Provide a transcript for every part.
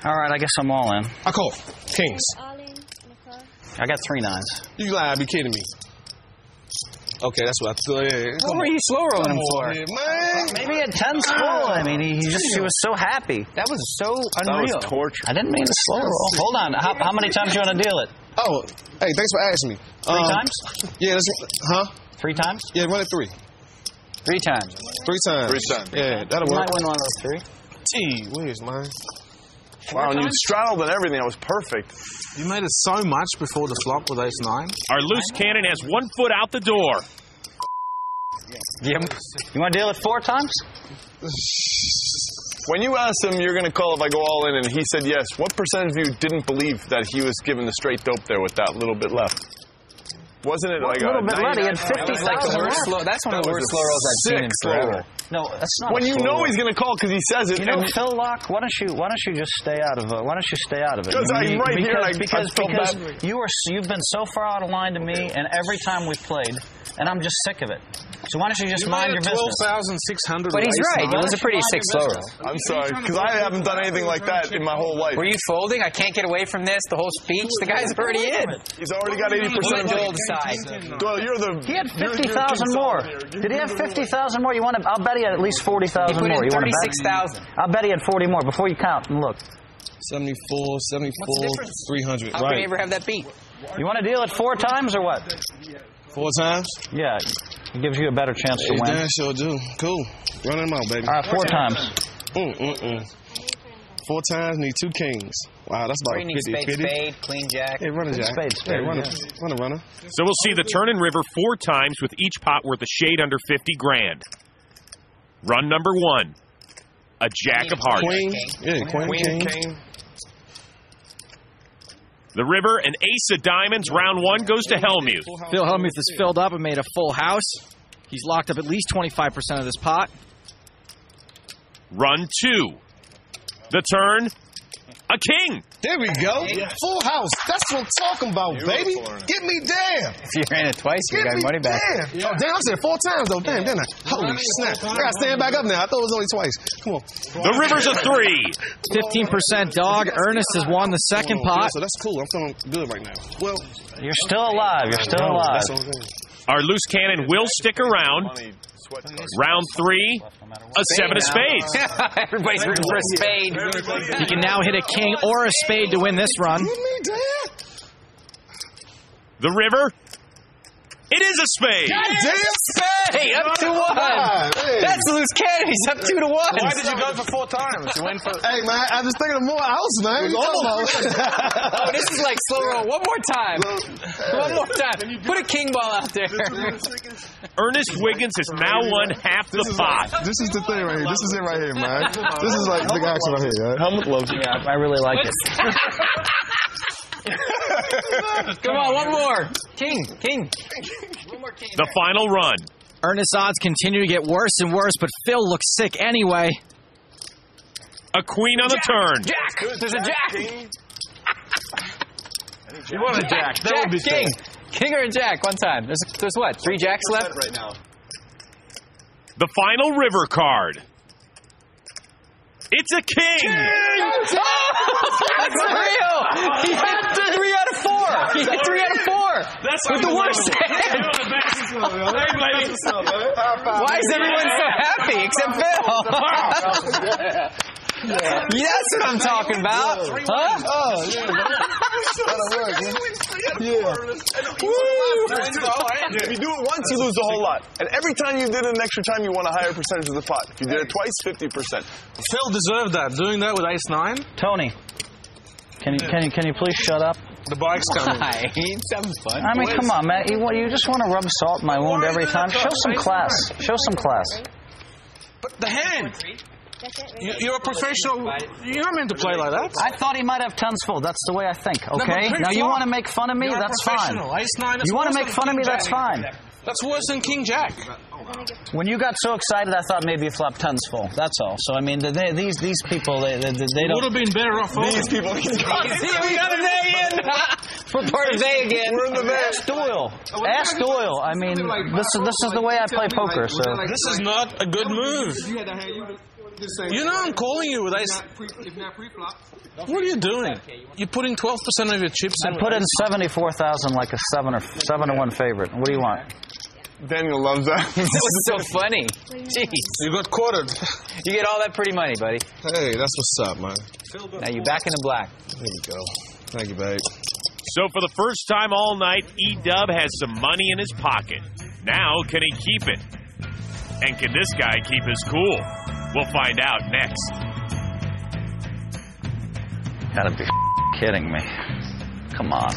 All right, I guess I'm all in. I call. Kings. I got 3 9s. You gotta be kidding me. Okay, that's what I thought. Yeah. What were you slow rolling him for? Man. Maybe he had 10s full. I mean, he was so happy. That was so unreal. That was torture. I didn't mean to slow roll. Hold on. How many times do you want to deal it? Oh, hey, thanks for asking me. 3 times? Yeah, that's... Huh? 3 times? Yeah, run it 3. 3 times. 3 times. 3 times. Yeah, that'll You work. might win one of those 3. Gee, where's mine? Wow, and you straddled and everything. That was perfect. You made it so much before the flop with ace-9. Our loose cannon has 1 foot out the door. You want to deal it 4 times? When you asked him, you're going to call if I go all in, and he said yes, what percentage of you didn't believe that he was given the straight dope there with that little bit left? Wasn't it like a little bit left? He had 50,000 left. That's one of the worst slow rolls I've seen in forever. No, that's not. When you know he's going to call because he says it. You know, Phil Laak, why don't you just stay out of it? Why don't you stay out of it? Because I'm right here and because bad. you've been so far out of line to me, and every time we've played, and I'm just sick of it. So why don't you just mind your business? 12,600. But he's right. It was a pretty sick slow roll. I'm sorry, because I haven't done anything like that in my whole life. Were you folding? I can't get away from this. The whole speech. The guy's already in. He's already got 80% of Doyle decide. Doyle, you're the. He had 50,000 more. Did he have 50,000 more? I'll bet he had at least 40,000 more. He put in 36,000. I'll bet he had 40 more before you count and look. 74, 300. How can you ever have that beat? You want to deal it 4 times or what? 4 times? Yeah, it gives you a better chance to win. Yeah, sure do. Cool. Run them out, baby. All right, 4 times. 4 times, need 2 kings. Wow, that's about 50. Spade, queen, jack. Hey, run a jack. Spade. Hey, run a runner. So we'll see the turn and river 4 times with each pot worth a shade under 50 grand. Run number 1, a jack of hearts. Queen. Yeah, queen, king. The river, an ace of diamonds. Round 1 goes to Hellmuth. Phil Hellmuth is filled up and made a full house. He's locked up at least 25% of this pot. Run 2. The turn, a king. There we go. Full house. That's what I'm talking about, baby. Get me damn. If you ran it twice, you got money back. Damn. Oh, damn, I said 4 times, though. Damn, didn't I? Holy snap. I got to stand back up now. I thought it was only twice. Come on. The river's a 3. 15% dog. Ernest has won the second pot. So that's cool. I'm feeling good right now. Well, you're still alive. You're still alive. Our loose cannon will stick around. Round 3, a 7 of spades. Everybody's rooting for a spade. He can now hit a king or a spade to win this run. The river, it is a spade. God damn spade! Up 2-1. That's the loose cannon. He's up 2-1. Why did you go for 4 times? You went for. Hey, man, I was thinking of more house, man. Oh, this is like slow roll. One more time. One more time. Put a king ball out there. Ernest Wiggins has now won half the pot. This is the thing right here. This is it right here, man. This is like big action right here. Right? Hellmuth loves you. Yeah, I really like it. Come on, one more. King. The final run. Ernest's odds continue to get worse and worse, but Phil looks sick anyway. A queen on the turn. Jack. There's a jack. You want a jack. That would be king. King or a jack? One time. There's what? 3 jacks left? Right now. The final river card. It's a king! Oh, that's real! He hit 3 out of 4! He hit 3 out of 4! That's with the worst hand! Why is everyone so happy except Phil? Yeah, that's what I'm talking about. Huh? Oh, yeah. That'll work, man. If you do it once, you lose a whole lot. And every time you did it an extra time, you won a higher percentage of the pot. If you did it twice, 50%. Phil deserved that. Doing that with ace-9. Tony, can you please shut up? The bike's coming. He's having fun. I mean, come on, man. You just want to rub salt in my wound every time. Show some class. Show some class. But the hand. You're a professional. You're not meant to play like that. I thought he might have 10s full. That's the way I think, okay? Now, you want to make fun of me? That's fine. Ace-9. You want to make fun of me? That's fine. That's worse than King Jack. When you got so excited, I thought maybe you flopped 10s full. That's all. So, I mean, these people, they don't... would have been better off. These people... We got a day in! We're part of day again. We're in the day. Ask Doyle. Ask Doyle. I mean, this is the way I play poker, so... This is not a good move. You know I'm calling you with ice. What are you doing? You're putting 12% of your chips in. I put in 74,000 like a 7-1 favorite. What do you want? Daniel loves that. This is so funny. Jeez. You got quartered. You get all that pretty money, buddy. Hey, that's what's up, man. Now you're back in the black. There you go. Thank you, babe. So for the first time all night, E-Dub has some money in his pocket. Now, can he keep it? And can this guy keep his cool? We'll find out next. Gotta be kidding me. Come on.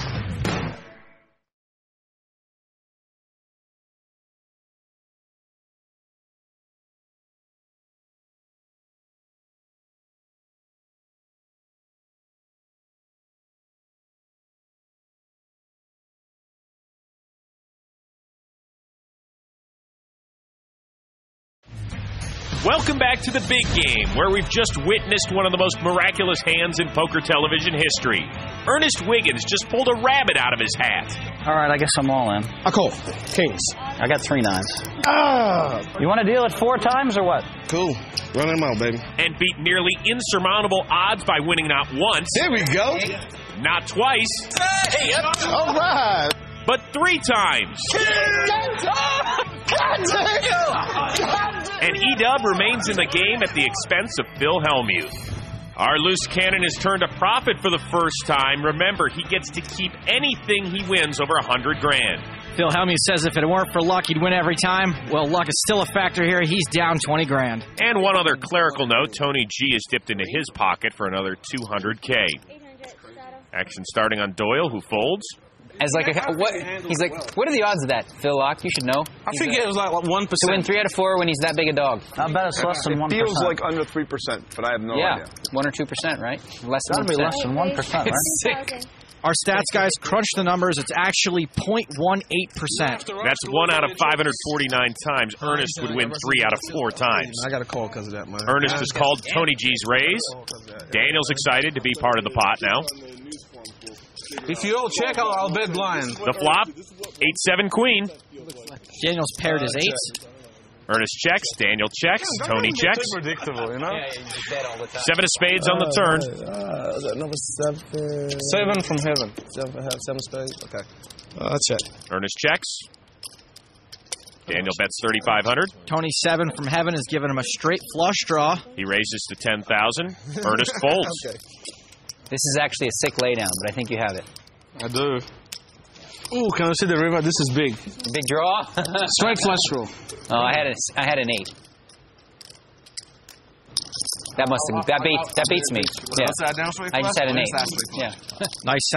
Welcome back to the big game, where we've just witnessed one of the most miraculous hands in poker television history. Ernest Wiggins just pulled a rabbit out of his hat. All right, I guess I'm all in. I call. Kings. I got 3 9s. Ah! You want to deal it 4 times or what? Cool. Run them out, baby. And beat nearly insurmountable odds by winning not once, There we go. not twice, All right. but 3 times. And E-Dub remains in the game at the expense of Phil Hellmuth. Our loose cannon has turned a profit for the first time. Remember, he gets to keep anything he wins over $100 grand. Phil Hellmuth says if it weren't for luck, he'd win every time. Well, luck is still a factor here. He's down 20 grand. And one other clerical note, Tony G has dipped into his pocket for another $200K. Action starting on Doyle, who folds. As like what? He's like, what are the odds of that, Phil Laak? You should know. I think it was like 1%. To win 3 out of 4 when he's that big a dog. I bet it's less than 1%. Feels like under 3%, but I have no idea. 1 or 2%, right? Less than Gotta be 1%. less than 1%, right? It's sick. Our stats guys crunch the numbers. It's actually 0.18%. That's 1 out of 549 times. Ernest would win 3 out of 4 times. I got a call because of that, man. Ernest has called Tony G's raise. Daniel's excited to be part of the pot now. If you all check, I'll bet blind. The flop, 8-7 queen. Daniel's paired his 8s. Ernest checks, Daniel checks, Tony checks. Predictable, you know? Yeah, you just bet all the time. 7 of spades on the turn. Is that number 7? 7 from heaven. 7 spades? Okay. I'll check. Ernest checks. Daniel bets 3,500. Tony 7 from heaven is giving him a straight flush draw. He raises to 10,000. Ernest folds. Okay. This is actually a sick laydown, but I think you have it. I do. Ooh, can I see the river? This is big. Big draw? Straight flush draw. Oh, I had an 8. That beats me. Yeah. Upside down straight I just flush? had an 8. Inside straight flush. Yeah. Nice